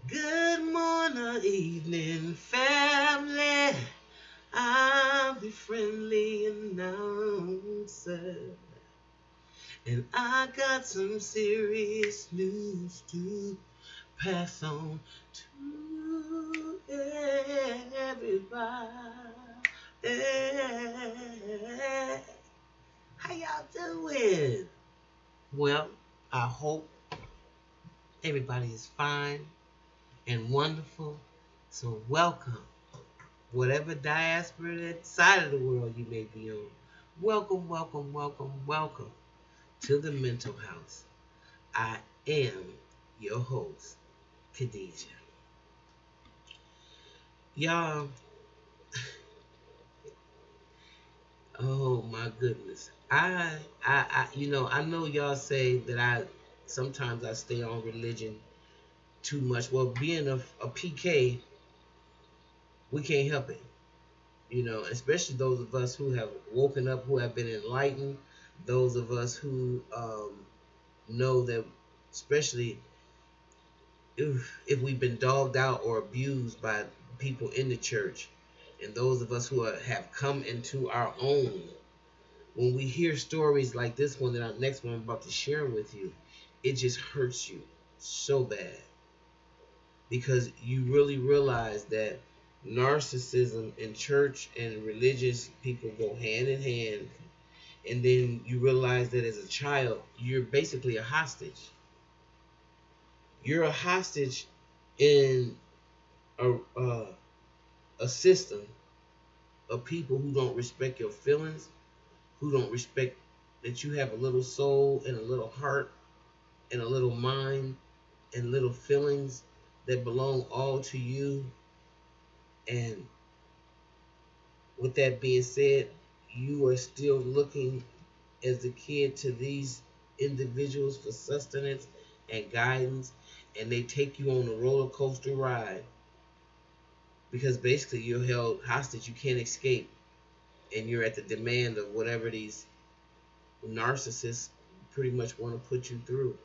Good morning, evening, family. I'm the friendly announcer, and I got some serious news to pass on to everybody. How y'all doing? Well, I hope everybody is fine and wonderful. So welcome, whatever diaspora side of the world you may be on. Welcome, welcome, welcome, welcome to the Mental House. I am your host, Khadijah. Y'all, oh my goodness. I know y'all say that sometimes I stay on religion too much. Well, being a PK, we can't help it. Especially those of us who have woken up, who have been enlightened, those of us who know that, especially if we've been dogged out or abused by people in the church, and those of us who have come into our own, when we hear stories like this one, next one I'm about to share with you, it just hurts you so bad, because you really realize that narcissism in church and religious people go hand in hand. And then you realize that as a child, you're basically a hostage. You're a hostage in a system of people who don't respect your feelings, who don't respect that you have a little soul and a little heart and a little mind and little feelings that belong all to you. And with that being said, you are still looking as a kid to these individuals for sustenance and guidance, and they take you on a roller coaster ride, because basically you're held hostage. You can't escape, and you're at the demand of whatever these narcissists pretty much want to put you through.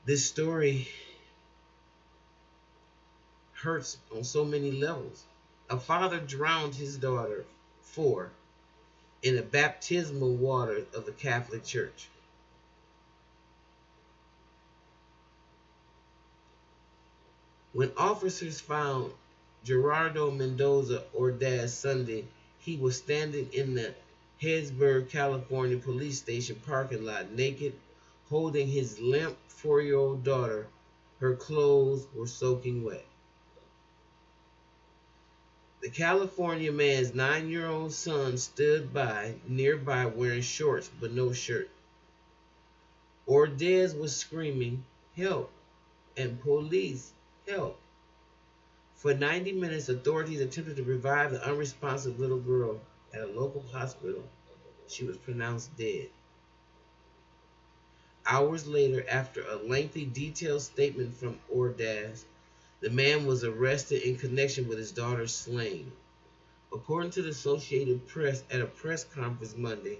This story hurts on so many levels. A father drowned his daughter, 4, in the baptismal water of the Catholic Church. When officers found Gerardo Mendoza Ordaz Sunday, he was standing in the Healdsburg, California police station parking lot, naked, holding his limp 4-year-old daughter. Her clothes were soaking wet. The California man's 9-year-old son stood nearby wearing shorts but no shirt. Ordaz was screaming, "Help," and "Police, help." For 90 minutes, authorities attempted to revive the unresponsive little girl. At a local hospital, she was pronounced dead. Hours later, after a lengthy, detailed statement from Ordaz, the man was arrested in connection with his daughter's slaying. According to the Associated Press, at a press conference Monday,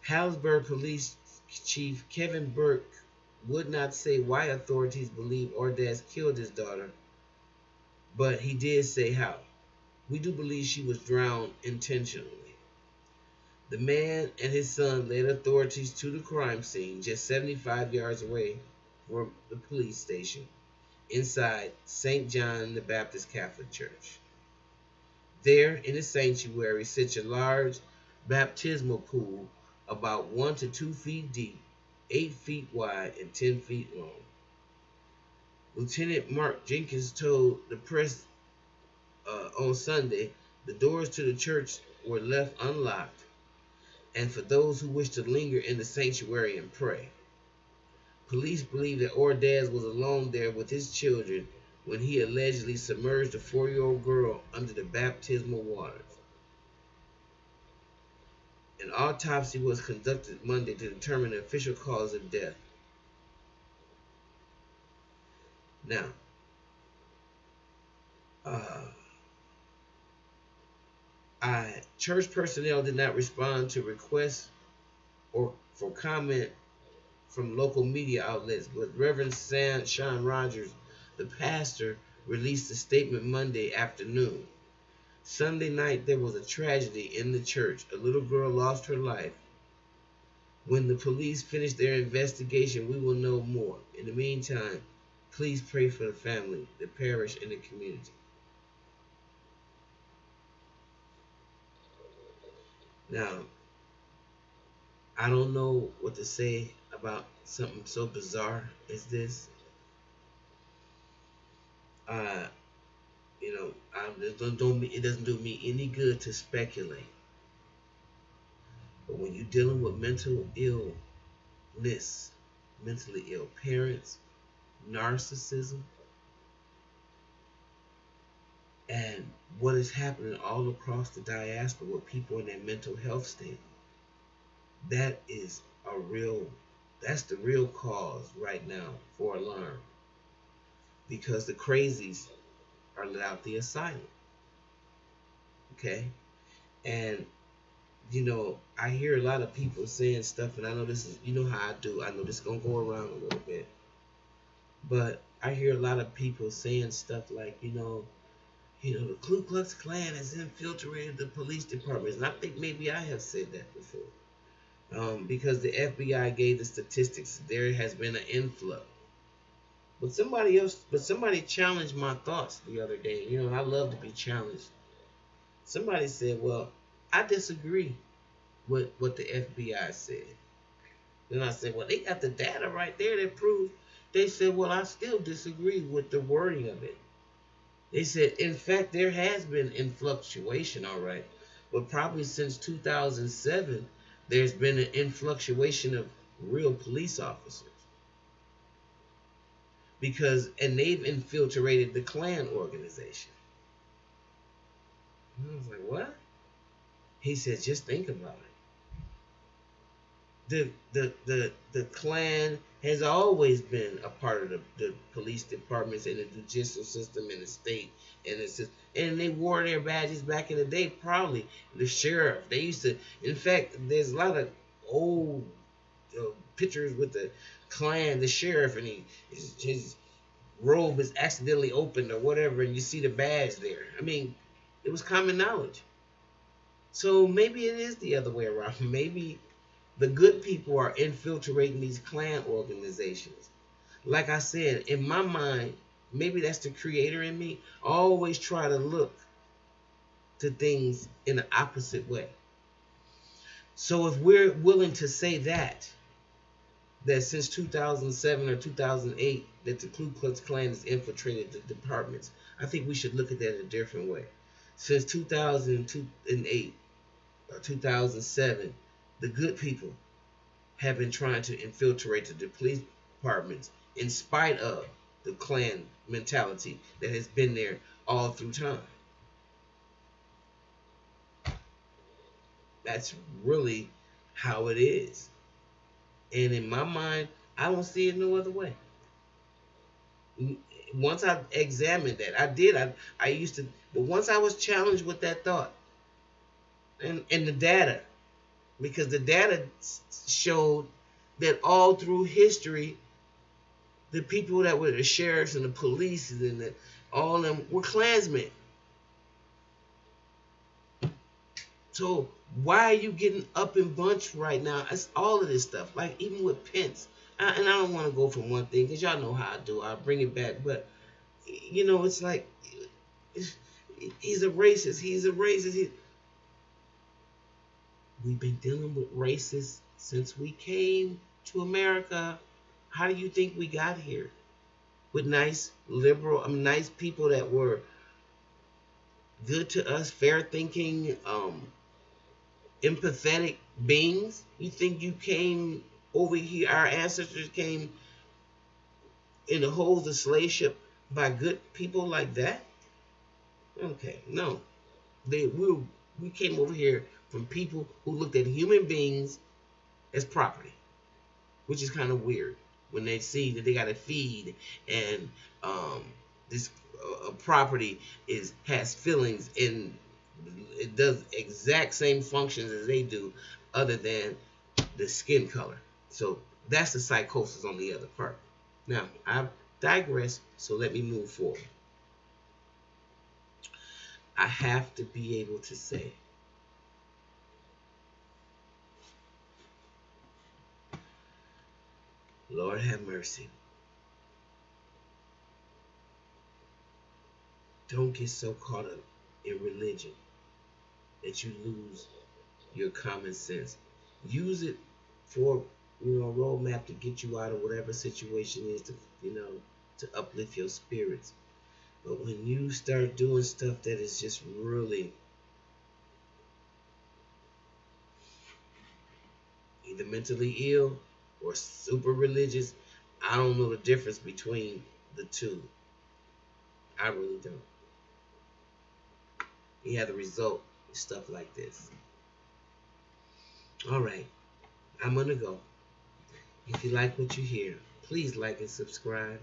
Healdsburg Police Chief Kevin Burke would not say why authorities believe Ordaz killed his daughter, but he did say how. "We do believe she was drowned intentionally." The man and his son led authorities to the crime scene, just 75 yards away from the police station, inside St. John the Baptist Catholic Church. There, in the sanctuary, sits a large baptismal pool about 1 to 2 feet deep, 8 feet wide, and 10 feet long. Lieutenant Mark Jenkins told the press on Sunday the doors to the church were left unlocked, and for those who wish to linger in the sanctuary and pray. Police believe that Ordaz was alone there with his children when he allegedly submerged a 4-year-old girl under the baptismal waters. An autopsy was conducted Monday to determine the official cause of death. Now, church personnel did not respond to requests or for comment from local media outlets, but Reverend Sean Rogers, The pastor released a statement Monday afternoon. Sunday night, there was a tragedy in the church. A little girl lost her life. When the police finish their investigation, we will know more. In the meantime, please pray for the family, the parish, and the community. Now, I don't know what to say about something so bizarre as this. Uh, it doesn't do me any good to speculate. But when you're dealing with illness, mentally ill parents, narcissism, and what is happening all across the diaspora with people in their mental health state, that is that's the real cause right now for alarm, because the crazies are let out the asylum. Okay? And I hear a lot of people saying stuff, and I know this is, how I do. I know this is gonna go around a little bit, but I hear a lot of people saying stuff like, the Ku Klux Klan has infiltrated the police departments, and I think maybe I have said that before, because the FBI gave the statistics. There has been an influx, but somebody challenged my thoughts the other day. I love to be challenged. Somebody said, "Well, I disagree with what the FBI said." Then I said, "Well, they got the data right there that proves." They said, "Well, I still disagree with the wording of it." They said, "In fact, there has been influctuation, all right, but probably since 2007, there's been an influctuation of real police officers, and they've infiltrated the Klan organization." And I was like, "What?" He said, "Just think about it. The Klan has always been a part of the police departments and the judicial system in the state, and they wore their badges back in the day. Probably the sheriff. They used to. In fact, there's a lot of old pictures with the Klan, the sheriff, and his robe is accidentally opened or whatever, and you see the badge there. I mean, it was common knowledge. So maybe it is the other way around. Maybe the good people are infiltrating these Klan organizations. Like I said, in my mind, maybe that's the creator in me. I always try to look to things in the opposite way. So if we're willing to say that since 2007 or 2008, that the Ku Klux Klan has infiltrated the departments, I think we should look at that a different way. Since 2008 or 2007, the good people have been trying to infiltrate the police departments in spite of the Klan mentality that has been there all through time. That's really how it is. And in my mind, I don't see it no other way. Once I examined that, I used to, but once I was challenged with that thought and the data, because the data showed that all through history, the people that were the sheriffs and the police and all of them were Klansmen. So why are you getting up in bunch right now? It's all of this stuff, like even with Pence. And I don't want to go from one thing, because y'all know how I do. I'll bring it back. But, it's like, he's a racist. He's a racist. We've been dealing with racists since we came to America. How do you think we got here? With nice people that were good to us, fair thinking, empathetic beings. You think you came over here, our ancestors came in the holds of slave ship by good people like that? Okay, no. We came over here from people who looked at human beings as property, which is kind of weird when they see that they got to feed, and this property has feelings, and it does exact same functions as they do, other than the skin color. So that's the psychosis on the other part. Now, digress, so let me move forward. I have to be able to say, Lord have mercy. Don't get so caught up in religion that you lose your common sense. Use it for a roadmap to get you out of whatever situation is to to uplift your spirits. But when you start doing stuff that is just really either mentally ill or super religious, I don't know the difference between the two. I really don't. You have the result with stuff like this. All right, I'm gonna go. If you like what you hear, please like and subscribe.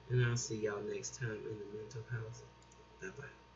And I'll see y'all next time in the mental house. Bye bye.